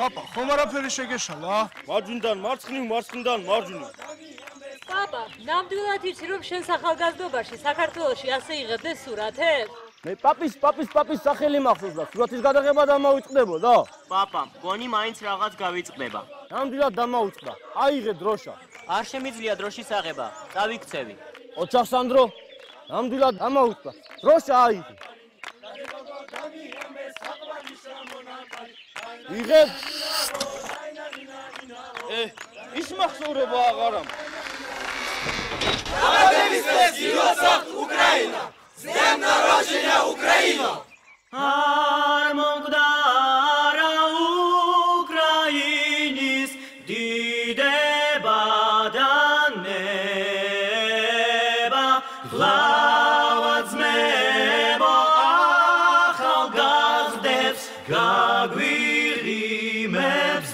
Papa, ხომ არაფერი შეგეშალა? მარჯვნიდან მარცხნივ, მარცხნიდან მარჯვნივ. Papa, ნამდვილად იცი რომ შენ სახალგაზრდობაში საქართველოში ასე იღებდეს სურათებს? მე პაპის სახელი მახსოვს და სურათის გადაღება დამოიწყდებოდა. Papa, გონი მაინც რაღაც გავიწყდება. ნამდვილად დამოუწყდა. აიღე დროშა. არ შემიძლია დროშის აღება. დავიქცევი. ოჩახსანდრო, ნამდვილად დამოუწყდა. დროშა აიღე. იღებ. ის მახსოვრება აღარა. Украина! С днем народжения, Украина! Армогдара Украиnis დიდება და ნება გლავაძმებო ახალგაზრდებს გაგვიღიმებს